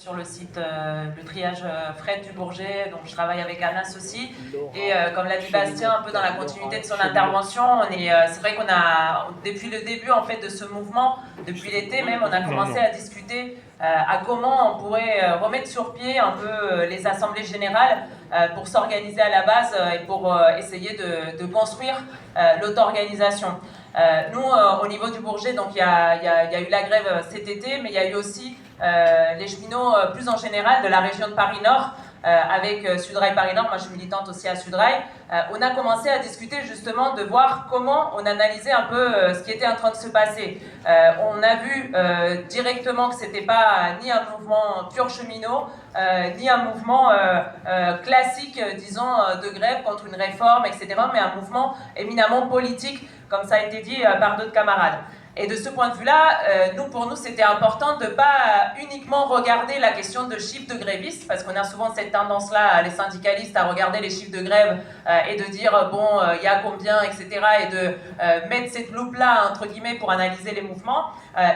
sur le site le triage fret du Bourget, donc je travaille avec Anas aussi. Et comme l'a dit Bastien, un peu dans la continuité de son intervention, c'est vrai qu'on a, depuis le début en fait de ce mouvement, depuis l'été même, on a commencé à discuter à comment on pourrait remettre sur pied un peu les assemblées générales pour s'organiser à la base et pour essayer de construire l'auto-organisation. Nous, au niveau du Bourget, donc il y a eu la grève cet été, mais il y a eu aussi les cheminots plus en général de la région de Paris-Nord, avec Sudrail Paris-Nord, moi je suis militante aussi à Sudrail. On a commencé à discuter justement de voir comment on analysait un peu ce qui était en train de se passer. On a vu directement que c'était pas ni un mouvement pur cheminot, ni un mouvement classique, disons, de grève contre une réforme, etc., mais un mouvement éminemment politique, comme ça a été dit par d'autres camarades. Et de ce point de vue-là, pour nous, c'était important de ne pas uniquement regarder la question de chiffres de grévistes, parce qu'on a souvent cette tendance-là, les syndicalistes, à regarder les chiffres de grève et de dire, bon, il y a combien, etc., et de mettre cette loupe-là, entre guillemets, pour analyser les mouvements.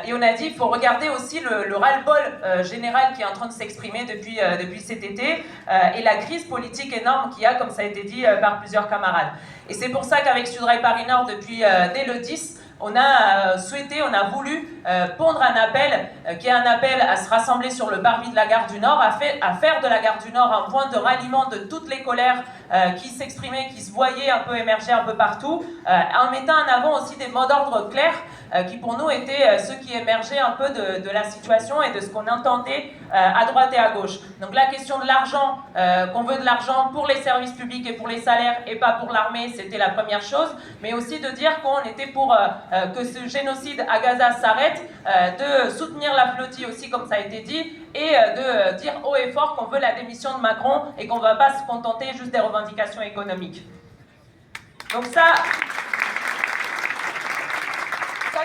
Et on a dit, il faut regarder aussi le ras-le-bol général qui est en train de s'exprimer depuis cet été, et la crise politique énorme qu'il y a, comme ça a été dit par plusieurs camarades. Et c'est pour ça qu'avec Sudrail Paris-Nord, dès le 10, on a voulu pondre un appel, qui est un appel à se rassembler sur le parvis de la gare du Nord, à faire de la gare du Nord un point de ralliement de toutes les colères qui s'exprimaient, qui se voyaient un peu émerger un peu partout, en mettant en avant aussi des mots d'ordre clairs, qui pour nous étaient ceux qui émergeaient un peu de la situation et de ce qu'on entendait à droite et à gauche. Donc la question de l'argent, qu'on veut de l'argent pour les services publics et pour les salaires et pas pour l'armée, c'était la première chose, mais aussi de dire qu'on était pour que ce génocide à Gaza s'arrête, de soutenir la flottille aussi comme ça a été dit, et de dire haut et fort qu'on veut la démission de Macron et qu'on ne va pas se contenter juste des revendications économiques. Donc ça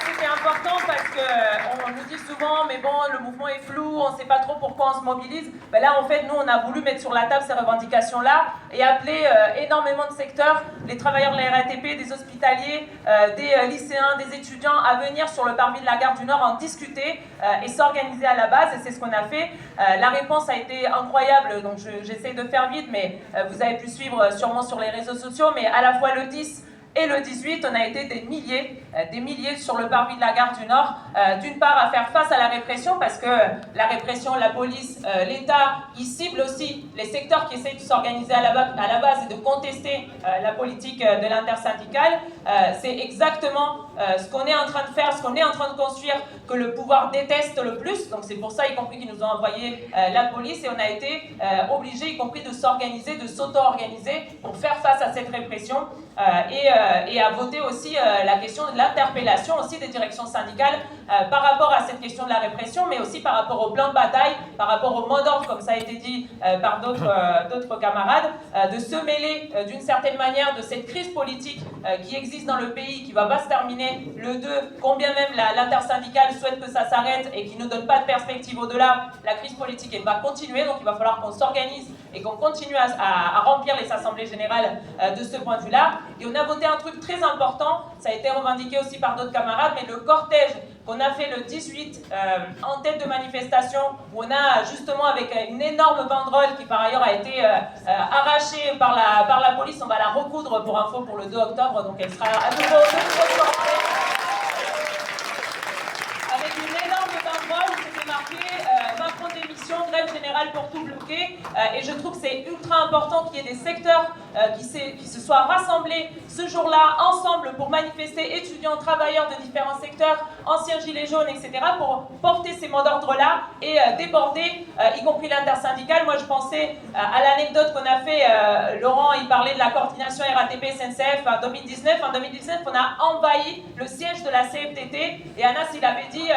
c'était important parce qu'on nous dit souvent mais bon le mouvement est flou, on ne sait pas trop pourquoi on se mobilise. Ben là en fait nous on a voulu mettre sur la table ces revendications là et appeler énormément de secteurs, les travailleurs de la RATP, des hospitaliers, des lycéens, des étudiants à venir sur le parvis de la gare du Nord en discuter et s'organiser à la base, et c'est ce qu'on a fait. La réponse a été incroyable, donc j'essaie de faire vite, mais vous avez pu suivre sûrement sur les réseaux sociaux, mais à la fois le 10 et le 18, on a été des milliers sur le parvis de la gare du Nord, d'une part à faire face à la répression, parce que la répression, la police, l'État, ils ciblent aussi les secteurs qui essayent de s'organiser à la base et de contester la politique de l'intersyndicale. C'est exactement ce qu'on est en train de faire, ce qu'on est en train de construire, que le pouvoir déteste le plus. Donc c'est pour ça, y compris qu'ils nous ont envoyé la police, et on a été obligés, y compris de s'organiser, de s'auto-organiser pour faire face à cette répression. Et à voter aussi la question de l'interpellation aussi des directions syndicales par rapport à cette question de la répression, mais aussi par rapport au plan de bataille, par rapport au mot d'ordre, comme ça a été dit par d'autres camarades, de se mêler d'une certaine manière de cette crise politique qui existe dans le pays, qui ne va pas se terminer le 2, combien même l'intersyndicale souhaite que ça s'arrête et qui ne donne pas de perspective au-delà. La crise politique elle va continuer, donc il va falloir qu'on s'organise et qu'on continue à remplir les assemblées générales de ce point de vue-là. Et on a voté un truc très important, ça a été revendiqué aussi par d'autres camarades, mais le cortège qu'on a fait le 18 en tête de manifestation, où on a justement avec une énorme banderole qui par ailleurs a été arrachée par la police, on va la recoudre pour info pour le 2 octobre, donc elle sera à nouveau portée. Avec une énorme banderole où c'était marqué Macron démission, grève générale pour tout bloquer, et je trouve que c'est ultra important qu'il y ait des secteurs qui se soient rassemblés ce jour-là ensemble pour manifester, étudiants, travailleurs de différents secteurs, anciens gilets jaunes, etc., pour porter ces mots d'ordre-là et déborder, y compris l'intersyndicale. Moi je pensais à l'anecdote qu'on a fait, Laurent il parlait de la coordination RATP-SNCF en 2019. En 2019 on a envahi le siège de la CFTT, et Anas il avait dit,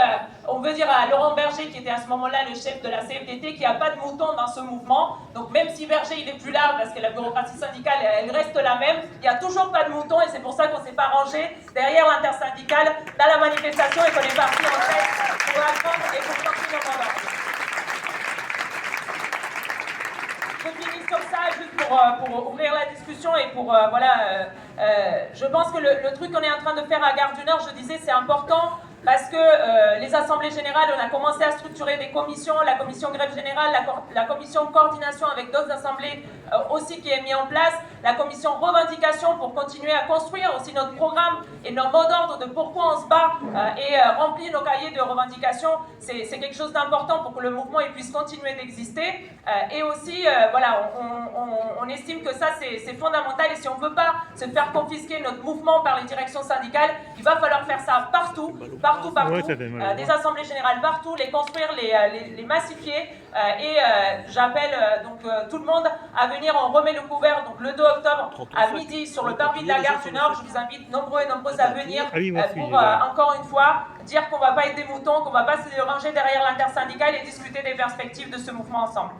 on veut dire à Laurent Berger qui était à ce moment-là le chef de la CFTT, qu'il n'y a pas de mouton dans ce mouvement. Donc même si Berger il n'est plus là parce que la bureaucratie syndicale elle reste la même, il n'y a toujours pas de mouton, et c'est pour ça qu'on ne s'est pas rangé derrière l'intersyndicale dans la manifestation et qu'on est parti en tête pour apprendre et pour continuer nos mandats. Je finis comme ça juste pour ouvrir la discussion et pour je pense que le truc qu'on est en train de faire à Gare du Nord, je disais c'est important parce que les assemblées générales, on a commencé à structurer des commissions, la commission grève générale, la commission coordination avec d'autres assemblées aussi qui est mise en place, la commission revendication pour continuer à construire aussi notre programme et nos mots d'ordre de pourquoi on se bat et remplir nos cahiers de revendication. C'est quelque chose d'important pour que le mouvement puisse continuer d'exister. Et aussi, voilà, on estime que ça c'est fondamental, et si on ne veut pas se faire confisquer notre mouvement par les directions syndicales, il va falloir faire ça partout, des assemblées générales partout, les construire, les massifier, et j'appelle donc tout le monde à venir. On remet le couvert donc le 2 octobre à midi sur le parvis de la gare du Nord. Je vous invite nombreux et nombreuses à venir pour encore une fois dire qu'on ne va pas être des moutons, qu'on ne va pas se ranger derrière l'intersyndicale et discuter des perspectives de ce mouvement ensemble.